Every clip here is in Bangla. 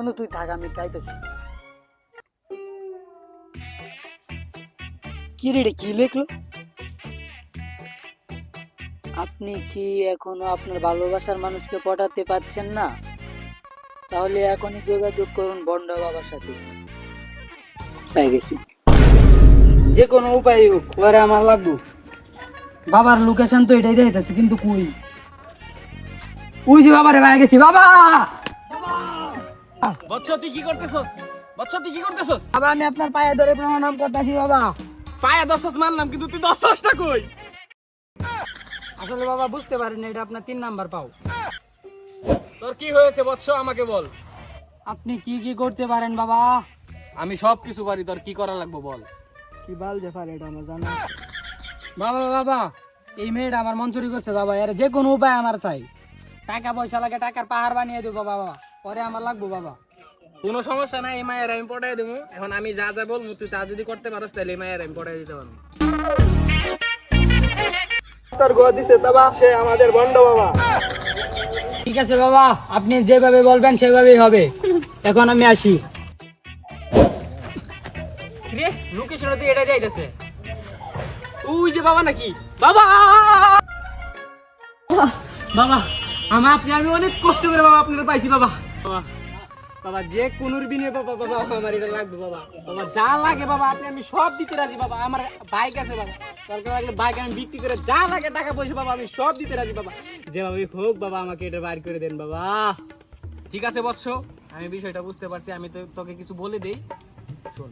বন্ধু তুই থাক, আমি চাইতেছি। কি রে, কি লেখলো? আপনি কি এখনো আপনার ভালোবাসার মানুষকে পটাতে পারছেন না? তাহলে এখনই যোগাযোগ করুন বন্ড বাবার সাথে। পেয়ে গেছি। যে কোনো উপায় হোক, ওরে আমার লাগবো। বাবার লোকেশন তো এটাই দেখাইতেছে, কিন্তু কই ওই যে বাবারে পেয়ে গেছি। বাবা, বৎস তুই কি করতেছস? বৎস তুই কি করতেছস? বাবা আমি আপনার পায়ে ধরে প্রণাম করতেছি বাবা। পায়ে দশস মারলাম, কিন্তু তুই দশটা কই? আসলে বাবা বুঝতে পারিনি, এটা আপনার 3 নাম্বার পাও। তোর কি হয়েছে বৎস, আমাকে বল। আপনি কি কি করতে পারেন বাবা? আমি সব কিছু পারি, তোর কি করা লাগবে বল। কি বাল যে পারে এটা আমার জানা আছে। বাবা বাবা, এই মেয়েটা আমার মন চুরি করছে বাবা, এর যে কোনো উপায় আমার চাই। টাকা পয়সা লাগে, টাকার পাহাড় বানিয়ে দেবো বাবা, পরে আমার লাগবো বাবা। কোনো সমস্যা নাই, এই মায়ের আমি পটাই দেবো। এখন আমি যা যা বলবো তুই তা যদি করতে পারস, তাহলে এই মায়ের আমি পটাই দিতে পারবো। তোর গো দিছে তাবা, সে আমাদের বন্ড বাবা। ঠিক আছে বাবা, আপনি যেভাবে বলবেন সেভাবেই হবে। এখন আমি আসি। রে লোকেশন দিয়ে এটা যাইতেছে। ওই যে বাবা নাকি? বাবা, বাবা আমি অনেক কষ্ট করে বাবা আপনার পাইছি বাবা। বাবা বাবা যে কোনোর বিনে বাবা, বাবা আমার এটা লাগবে বাবা। বাবা যা লাগে বাবা, আমি সব দিতে রাজি বাবা। আমার বাইক আছে বাবা, দরকার লাগলে বাইক আমি বিক্রি করে যা লাগে টাকা পয়সা বাবা আমি সব দিতে রাজি বাবা। যেভাবে হোক বাবা আমাকে এটা বাইর করে দেন বাবা। ঠিক আছে বৎস, আমি বিষয়টা বুঝতে পারছি। আমি তো তোকে কিছু বলে দেই, শোন।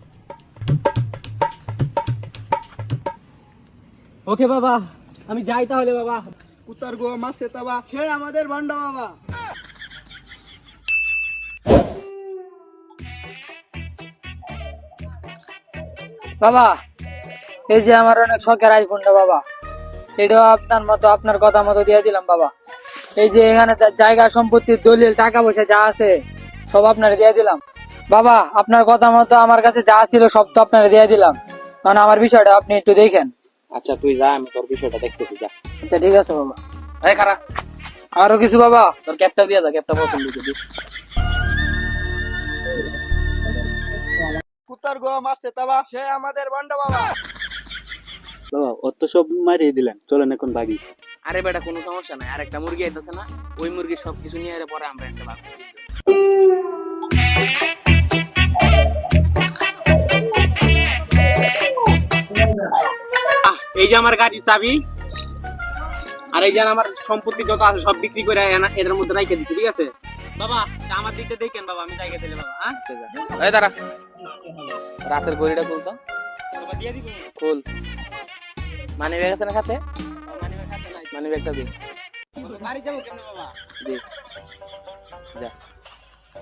ওকে বাবা, আমি যাই তাহলে বাবা। কুতার গো মাসে তাবা, সে আমাদের বন্ড বাবা। বাবা এই যে আমার অনেক শখের আইফোনটা বাবা, এটাও আপনার মতো আপনার কথা মতো দিয়ে দিলাম বাবা। এই যে এখানে জায়গা সম্পত্তির দলিল টাকা পয়সা যা আছে সব আপনার দিয়ে দিলাম বাবা। আপনার কথা মতো আমার কাছে যা ছিল সব তো আপনার দিয়ে দিলাম। মানে আমার বিষয়টা আপনি একটু দেখেন। আচ্ছা তুই যা, আমি তোর বিষয়টা দেখতেছি, যা। আচ্ছা ঠিক আছে বাবা। এই খারাপ, আরো কিছু বাবা? তোর ক্যাপটা দিয়ে যা, ক্যাপটা পছন্দ যদি। কুতার গো মাসে তাবা, সে আমাদের বন্ড বাবা। বাবা অত সব মারিয়ে দিলেন, চলেন এখন ভাগি। আরে বেটা কোনো সমস্যা নাই, আরেকটা মুরগি আইতাছে না, ওই মুরগি সবকিছু নিয়ে এলে পরে আমরা একটা ভাগ করে দিব। এই যে আমার গাড়ির চাবি, আর এই যে আমার সম্পত্তি যত আছে সব বিক্রি করে এটার মধ্যে রাইখে দিচ্ছি, ঠিক আছে বাবা? তা আমার দিতে দেখেন বাবা, আমি জায়গা দিলে বাবা। হ্যাঁ এই দাঁড়া, রাতের গড়িটা খুলতো বাবা, দিয়ে দিব। খুল। মানি ব্যাগ আছে না খাতে? মানি ব্যাগ খাতে নাই, মানি ব্যাগটা দে। বাড়ি যাবো কেমনে বাবা? দে যা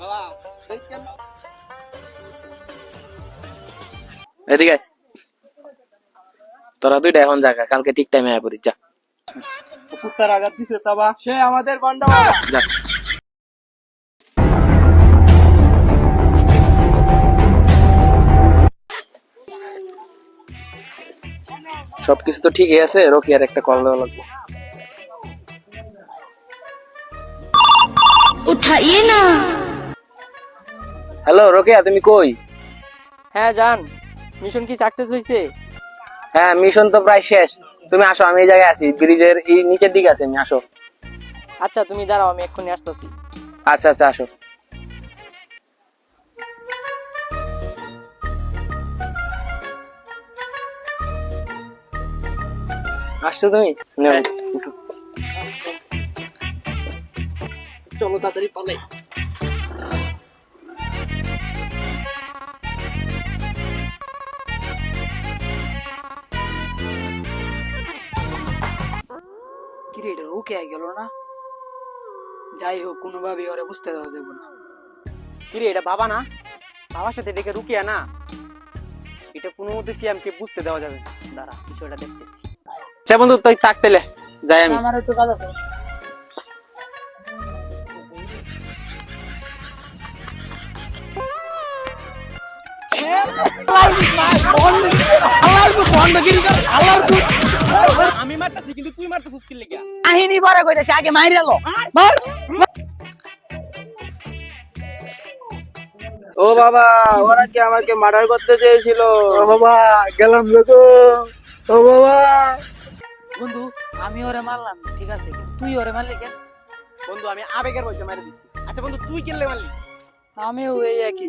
বাবা, দেখ কেন এদিকে আয়। তোরা দুইটা এখন জায়গা, কালকে ঠিক টাইমে আয় পড়িস, যা কুতার আঘাত দিছে তাবা, সে আমাদের বন্ড বাবা। যা। সবকিছু তো ঠিকই আছে, রোকিয়ার একটা কল দেওয়া লাগবে। उठाइए ना। হ্যালো রোকিয়া, তুমি কই? হ্যাঁ জান, মিশন কি সাকসেস হয়েছে? হ্যাঁ মিশন তো প্রায় শেষ। তুমি আসো, আমি এই জায়গায় আছি, ব্রিজের এই নিচের দিকে আছি আমি, আসো। আচ্ছা তুমি দাঁড়াও, আমি এক্ষুনি আসতেছি। আচ্ছা আচ্ছা আসো। আসছো তুমি? নাও, উঠো। চলো তাড়াতাড়ি পালাই। কিরে এটা ওকে গেল না? যাই হোক, কোনোভাবে ওরে বুঝতে দেওয়া যাবে না। কিরে এটা বাবা না? বাবার সাথে ডেকে রুকিয়া না? এটা কোনো মতে সিয়ামকে বুঝতে দেওয়া যাবে না। দাঁড়া বিষয়টা দেখতেছি। আচ্ছা বন্ধু তুই থাক তাহলে, যাই আমি। আমার একটু কাজ আছে। আমি মারতাছি কিন্তু তুই মারতাছিস কি লাগা? কাহিনী পরে কইতেছে, আগে মাইরে লো। মার। ও বাবা, ওরা কি আমাকে মার্ডার করতে চেয়েছিল? ও বাবা, গেলাম লোগো। ও বাবা, বন্ধু আমি ওরে মারলাম ঠিক আছে, কিন্তু তুই ওরে মারলি কেন? বন্ধু আমি আবেগের বসে মারি দিছি। আচ্ছা বন্ধু তুই কিনলে মারলি? আমিও এই একই।